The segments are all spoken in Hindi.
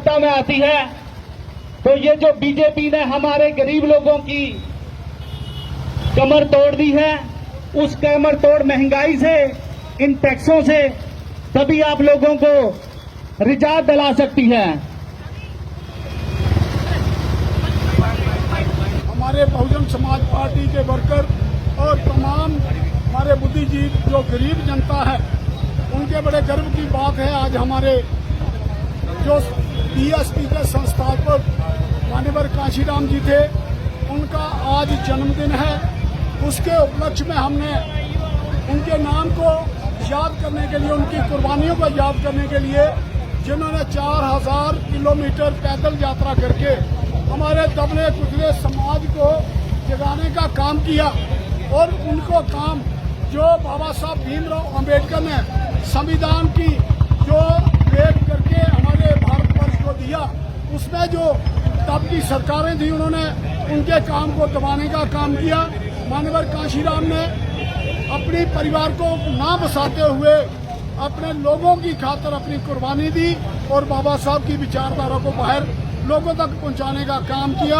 सत्ता में आती है तो ये जो बीजेपी ने हमारे गरीब लोगों की कमर तोड़ दी है, उस कमर तोड़ महंगाई से, इन टैक्सों से तभी आप लोगों को निजात दिला सकती है। हमारे बहुजन समाज पार्टी के वर्कर और तमाम हमारे बुद्धिजीवी जो गरीब जनता है, उनके बड़े गर्व की बात है। आज हमारे जो बीएसपी के संस्थापक माननीय कांशीराम जी थे, उनका आज जन्मदिन है। उसके उपलक्ष्य में हमने उनके नाम को याद करने के लिए, उनकी कुर्बानियों को याद करने के लिए, जिन्होंने 4000 किलोमीटर पैदल यात्रा करके हमारे दबले कुचले समाज को जगाने का काम किया, और उनको काम जो बाबा साहब भीमराव अंबेडकर ने संविधान की जो भेंट करके हमारे भारतवर्ष को दिया, उसमें जो तब की सरकारें थी, उन्होंने उनके काम को दबाने का काम किया। माननीय कांशीराम ने अपने परिवार को ना बसाते हुए अपने लोगों की खातिर अपनी कुर्बानी दी और बाबा साहब की विचारधारा को बाहर लोगों तक पहुंचाने का काम किया।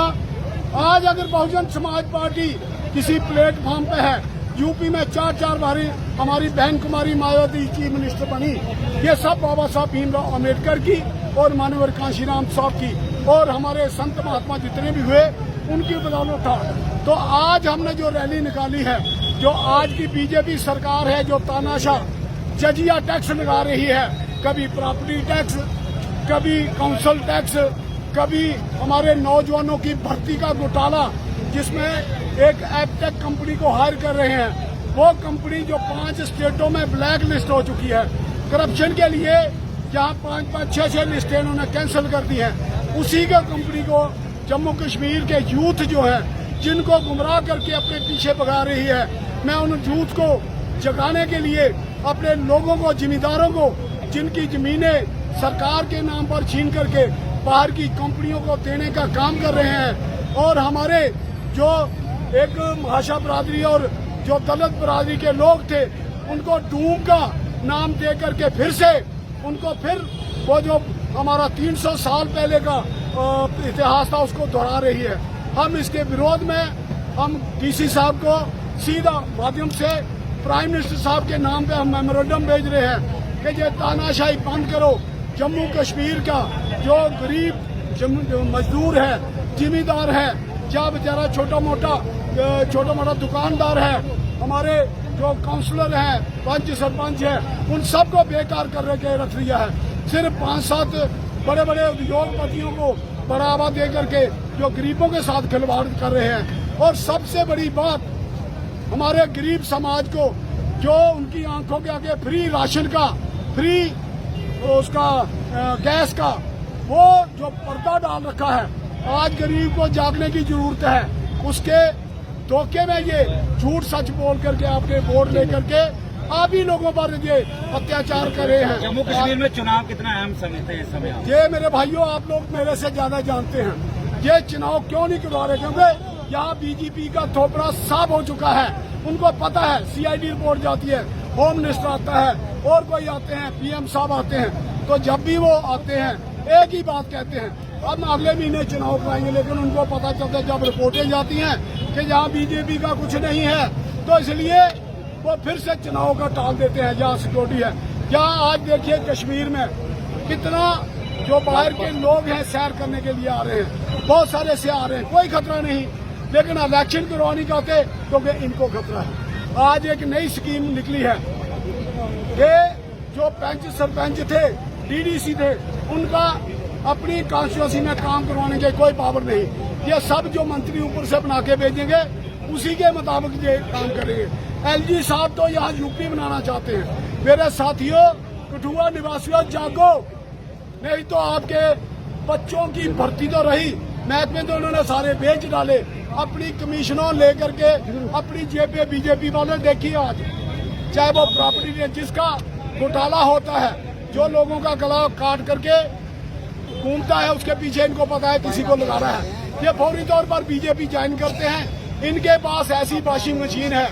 आज अगर बहुजन समाज पार्टी किसी प्लेटफॉर्म पे है, यूपी में 4 बारी हमारी बहन कुमारी मायावती चीफ मिनिस्टर बनी, ये सब बाबा साहब भीमराव अम्बेडकर की और माननीय कांशीराम साहब की और हमारे संत महात्मा जितने भी हुए उनकी बदौलत था। तो आज हमने जो रैली निकाली है, जो आज की बीजेपी सरकार है जो तानाशाह जजिया टैक्स लगा रही है, कभी प्रॉपर्टी टैक्स, कभी काउंसिल टैक्स, कभी हमारे नौजवानों की भर्ती का घोटाला, जिसमें एक एपटेक कंपनी को हायर कर रहे हैं, वो कंपनी जो 5 स्टेटों में ब्लैक लिस्ट हो चुकी है करप्शन के लिए, जहां 5-5, 6-6 लिस्टें उन्होंने कैंसिल कर दी हैं, उसी का कंपनी को जम्मू कश्मीर के यूथ जो है, जिनको गुमराह करके अपने पीछे भगा रही है, मैं उन यूथ को जगाने के लिए अपने लोगों को, जिम्मेदारों को, जिनकी जमीनें सरकार के नाम पर छीन करके बाहर की कंपनियों को देने का काम कर रहे हैं, और हमारे जो एक भाषा बरादरी और जो दलित बरादरी के लोग थे, उनको डूम का नाम दे करके फिर से उनको वो जो हमारा 300 साल पहले का इतिहास था उसको दोहरा रही है। हम इसके विरोध में हम डीसी साहब को सीधा माध्यम से प्राइम मिनिस्टर साहब के नाम पे हम मेमोरेंडम भेज रहे हैं कि ये तानाशाही बंद करो। जम्मू कश्मीर का जो गरीब मजदूर है, जिम्मेदार है, या बेचारा छोटा मोटा दुकानदार है, हमारे जो काउंसलर हैं, पंच सरपंच है, उन सबको बेकार कर के रख लिया है। सिर्फ 5-7 बड़े बड़े उद्योगपतियों को बढ़ावा दे करके जो गरीबों के साथ खिलवाड़ कर रहे हैं। और सबसे बड़ी बात, हमारे गरीब समाज को जो उनकी आंखों के आगे फ्री राशन का, फ्री उसका गैस का वो जो पर्दा डाल रखा है, आज गरीब को जागने की जरूरत है। उसके धोखे में ये झूठ सच बोल करके आपके वोट लेकर के आप ही लोगों पर ये अत्याचार कर रहे हैं। जम्मू कश्मीर में चुनाव कितना अहम समझते हैं इस समय? ये मेरे भाइयों, आप लोग मेरे से ज्यादा जानते हैं ये चुनाव क्यों नहीं करवा रहे, क्योंकि यहाँ बीजेपी का थोपड़ा साफ हो चुका है। उनको पता है, सीआईडी रिपोर्ट जाती है, होम मिनिस्टर आता है, और कोई आते हैं, पीएम साहब आते हैं, तो जब भी वो आते हैं एक ही बात कहते हैं, हम अगले महीने चुनाव कराएंगे। लेकिन उनको पता चलता है जब रिपोर्टें जाती हैं कि जहाँ बीजेपी का कुछ नहीं है, तो इसलिए वो फिर से चुनाव का टाल देते हैं। जहाँ सिक्योरिटी है, जहाँ आज देखिए कश्मीर में कितना जो बाहर के लोग हैं सैर करने के लिए आ रहे हैं, बहुत सारे से आ रहे हैं, कोई खतरा नहीं, लेकिन इलेक्शन करवाने का होते क्योंकि इनको खतरा है। आज एक नई स्कीम निकली है कि जो पंच सरपंच थे, डीडीसी थे, उनका अपनी कॉन्स्टिट्यूंसी में काम करवाने की कोई पावर नहीं। ये सब जो मंत्री ऊपर से बना के भेजेंगे, उसी के मुताबिक ये काम करेंगे। एलजी साहब तो यहाँ यूपी बनाना चाहते हैं। मेरे साथियों, कठुआ निवासियों, जागो, नहीं तो आपके बच्चों की भर्ती तो रही, महकमे तो उन्होंने सारे बेच डाले, अपनी कमीशनों लेकर के अपनी जेब पे बीजेपी वाले देखिए आज, चाहे वो प्रॉपर्टी जिसका घोटाला होता है, जो लोगों का गला काट करके घूमता है, उसके पीछे इनको पता है किसी को लगाना है। ये फौरी तौर पर बीजेपी ज्वाइन करते हैं। इनके पास ऐसी वॉशिंग मशीन है,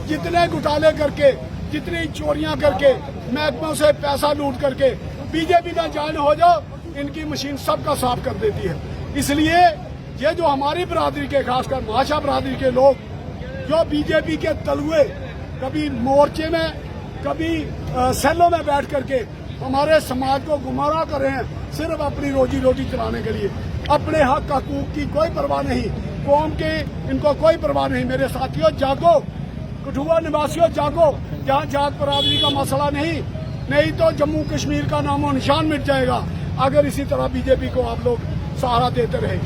जितने घोटाले करके, जितनी चोरियां करके, महकमों से पैसा लूट करके बीजेपी में ज्वाइन हो जाओ, इनकी मशीन सबका साफ कर देती है। इसलिए ये जो हमारी बरादरी के, खासकर महाशा बरादरी के लोग जो बीजेपी के तलुए कभी मोर्चे में कभी सेलों में बैठ करके हमारे समाज को गुमराह कर रहे हैं, सिर्फ अपनी रोजी रोटी चलाने के लिए, अपने हक हकूक की कोई परवाह नहीं, कौम की इनको कोई परवाह नहीं। मेरे साथियों जागो, कठुआ निवासियों जागो, जहाँ जात बरादरी का मसला नहीं तो जम्मू कश्मीर का नामो निशान मिट जाएगा अगर इसी तरह बीजेपी को आप लोग सहारा देते रहे।